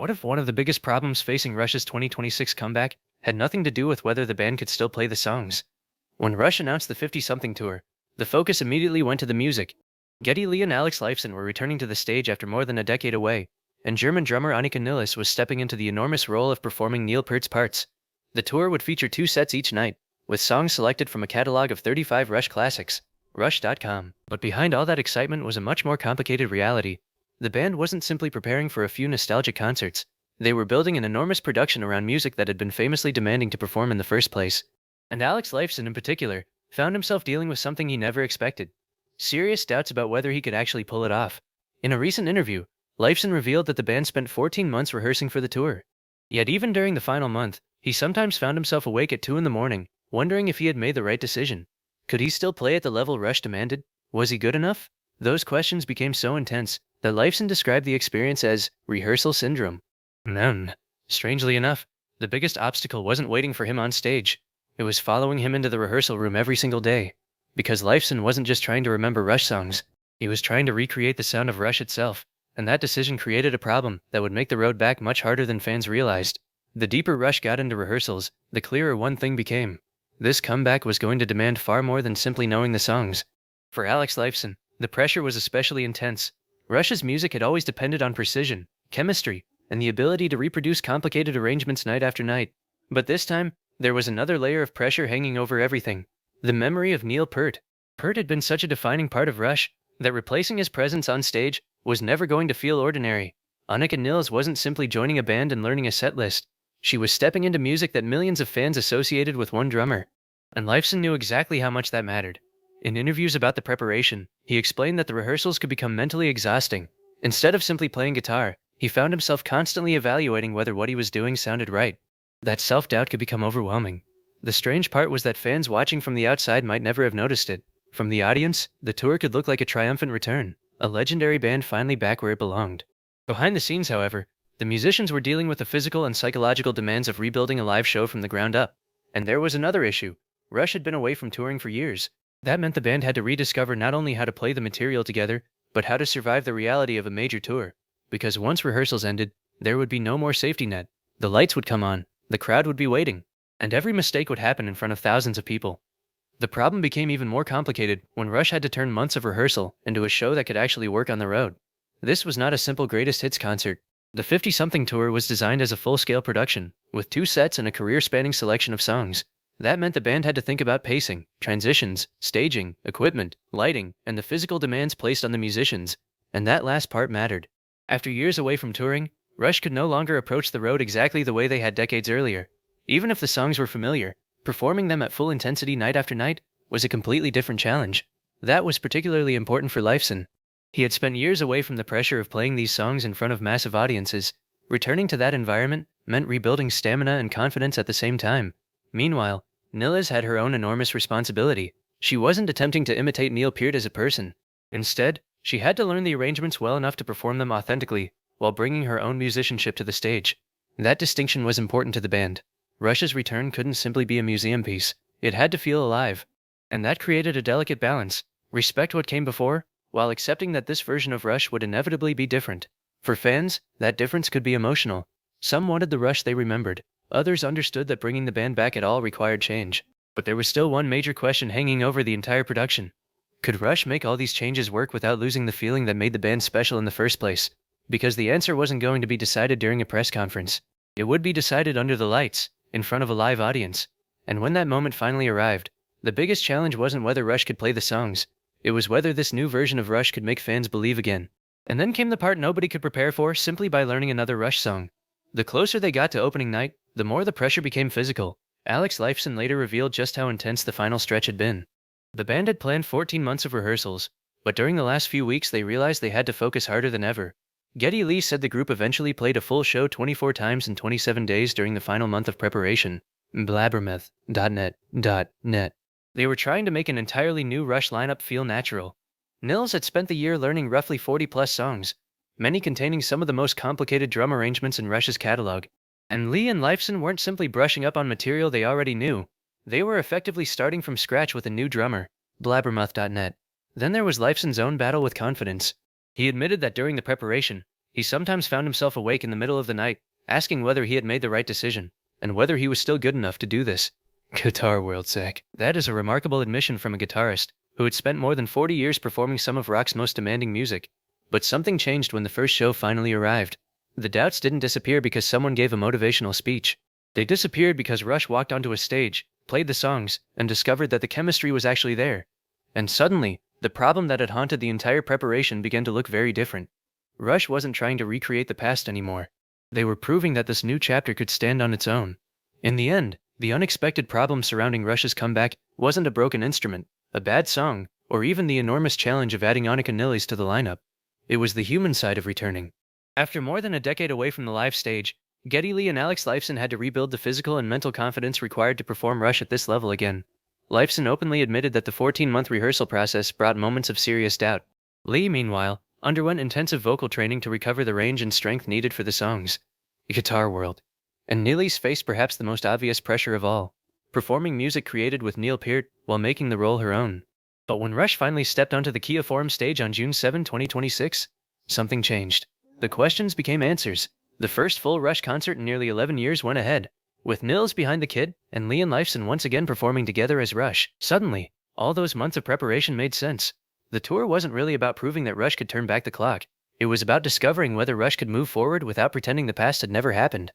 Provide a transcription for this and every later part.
What if one of the biggest problems facing Rush's 2026 comeback had nothing to do with whether the band could still play the songs? When Rush announced the 50-something tour, the focus immediately went to the music. Geddy Lee and Lifeson were returning to the stage after more than a decade away, and German drummer Anika Nilles was stepping into the enormous role of performing Neil Peart's parts. The tour would feature 2 sets each night, with songs selected from a catalog of 35 Rush classics. Rush.com. But behind all that excitement was a much more complicated reality. The band wasn't simply preparing for a few nostalgic concerts. They were building an enormous production around music that had been famously demanding to perform in the first place. And Lifeson in particular found himself dealing with something he never expected: serious doubts about whether he could actually pull it off. In a recent interview, Lifeson revealed that the band spent 14 months rehearsing for the tour. Yet even during the final month, he sometimes found himself awake at 2 in the morning, wondering if he had made the right decision. Could he still play at the level Rush demanded? Was he good enough? Those questions became so intense that Lifeson described the experience as rehearsal syndrome. Strangely enough, the biggest obstacle wasn't waiting for him on stage. It was following him into the rehearsal room every single day. Because Lifeson wasn't just trying to remember Rush songs, he was trying to recreate the sound of Rush itself, and that decision created a problem that would make the road back much harder than fans realized. The deeper Rush got into rehearsals, the clearer one thing became: this comeback was going to demand far more than simply knowing the songs. For Lifeson, the pressure was especially intense. Rush's music had always depended on precision, chemistry, and the ability to reproduce complicated arrangements night after night. But this time, there was another layer of pressure hanging over everything: the memory of Neil Peart. Peart had been such a defining part of Rush that replacing his presence on stage was never going to feel ordinary. Anika Nilles wasn't simply joining a band and learning a set list. She was stepping into music that millions of fans associated with one drummer. And Lifeson knew exactly how much that mattered. In interviews about the preparation, he explained that the rehearsals could become mentally exhausting. Instead of simply playing guitar, he found himself constantly evaluating whether what he was doing sounded right. That self-doubt could become overwhelming. The strange part was that fans watching from the outside might never have noticed it. From the audience, the tour could look like a triumphant return, a legendary band finally back where it belonged. Behind the scenes, however, the musicians were dealing with the physical and psychological demands of rebuilding a live show from the ground up. And there was another issue. Rush had been away from touring for years. That meant the band had to rediscover not only how to play the material together, but how to survive the reality of a major tour. Because once rehearsals ended, there would be no more safety net. The lights would come on, the crowd would be waiting, and every mistake would happen in front of thousands of people. The problem became even more complicated when Rush had to turn months of rehearsal into a show that could actually work on the road. This was not a simple greatest hits concert. The 50-something tour was designed as a full-scale production, with 2 sets and a career-spanning selection of songs. That meant the band had to think about pacing, transitions, staging, equipment, lighting, and the physical demands placed on the musicians. And that last part mattered. After years away from touring, Rush could no longer approach the road exactly the way they had decades earlier. Even if the songs were familiar, performing them at full intensity night after night was a completely different challenge. That was particularly important for Lifeson. He had spent years away from the pressure of playing these songs in front of massive audiences. Returning to that environment meant rebuilding stamina and confidence at the same time. Meanwhile, Nilles had her own enormous responsibility. She wasn't attempting to imitate Neil Peart as a person. Instead, she had to learn the arrangements well enough to perform them authentically, while bringing her own musicianship to the stage. That distinction was important to the band. Rush's return couldn't simply be a museum piece. It had to feel alive. And that created a delicate balance: respect what came before, while accepting that this version of Rush would inevitably be different. For fans, that difference could be emotional. Some wanted the Rush they remembered. Others understood that bringing the band back at all required change. But there was still one major question hanging over the entire production. Could Rush make all these changes work without losing the feeling that made the band special in the first place? Because the answer wasn't going to be decided during a press conference. It would be decided under the lights, in front of a live audience. And when that moment finally arrived, the biggest challenge wasn't whether Rush could play the songs. It was whether this new version of Rush could make fans believe again. And then came the part nobody could prepare for simply by learning another Rush song. The closer they got to opening night, the more the pressure became physical. Lifeson later revealed just how intense the final stretch had been. The band had planned 14 months of rehearsals, but during the last few weeks they realized they had to focus harder than ever. Geddy Lee said the group eventually played a full show 24 times in 27 days during the final month of preparation. Blabbermouth.net. They were trying to make an entirely new Rush lineup feel natural. Nilles had spent the year learning roughly 40-plus songs, many containing some of the most complicated drum arrangements in Rush's catalog. And Lee and Lifeson weren't simply brushing up on material they already knew. They were effectively starting from scratch with a new drummer. Blabbermouth.net. Then there was Lifeson's own battle with confidence. He admitted that during the preparation, He sometimes found himself awake in the middle of the night, asking whether he had made the right decision, and whether he was still good enough to do this. Guitar world, Zach. That is a remarkable admission from a guitarist who had spent more than 40 years performing some of rock's most demanding music. But something changed when the first show finally arrived. The doubts didn't disappear because someone gave a motivational speech. They disappeared because Rush walked onto a stage, played the songs, and discovered that the chemistry was actually there. And suddenly, the problem that had haunted the entire preparation began to look very different. Rush wasn't trying to recreate the past anymore. They were proving that this new chapter could stand on its own. In the end, the unexpected problem surrounding Rush's comeback wasn't a broken instrument, a bad song, or even the enormous challenge of adding Anika Nilles to the lineup. It was the human side of returning. After more than a decade away from the live stage, Geddy Lee and Lifeson had to rebuild the physical and mental confidence required to perform Rush at this level again. Lifeson openly admitted that the 14-month rehearsal process brought moments of serious doubt. Lee, meanwhile, underwent intensive vocal training to recover the range and strength needed for the songs. Guitar world. And Nilles faced perhaps the most obvious pressure of all, performing music created with Neil Peart while making the role her own. But when Rush finally stepped onto the Kia Forum stage on June 7, 2026, something changed. The questions became answers. The first full Rush concert in nearly 11 years went ahead, with Nilles behind the kid and Lee and Lifeson once again performing together as Rush. Suddenly, all those months of preparation made sense. The tour wasn't really about proving that Rush could turn back the clock. It was about discovering whether Rush could move forward without pretending the past had never happened.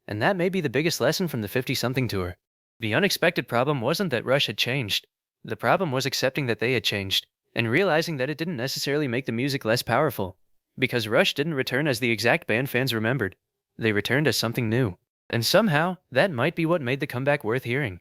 And that may be the biggest lesson from the 50-something tour. The unexpected problem wasn't that Rush had changed. The problem was accepting that they had changed, and realizing that it didn't necessarily make the music less powerful. Because Rush didn't return as the exact band fans remembered. They returned as something new. And somehow, that might be what made the comeback worth hearing.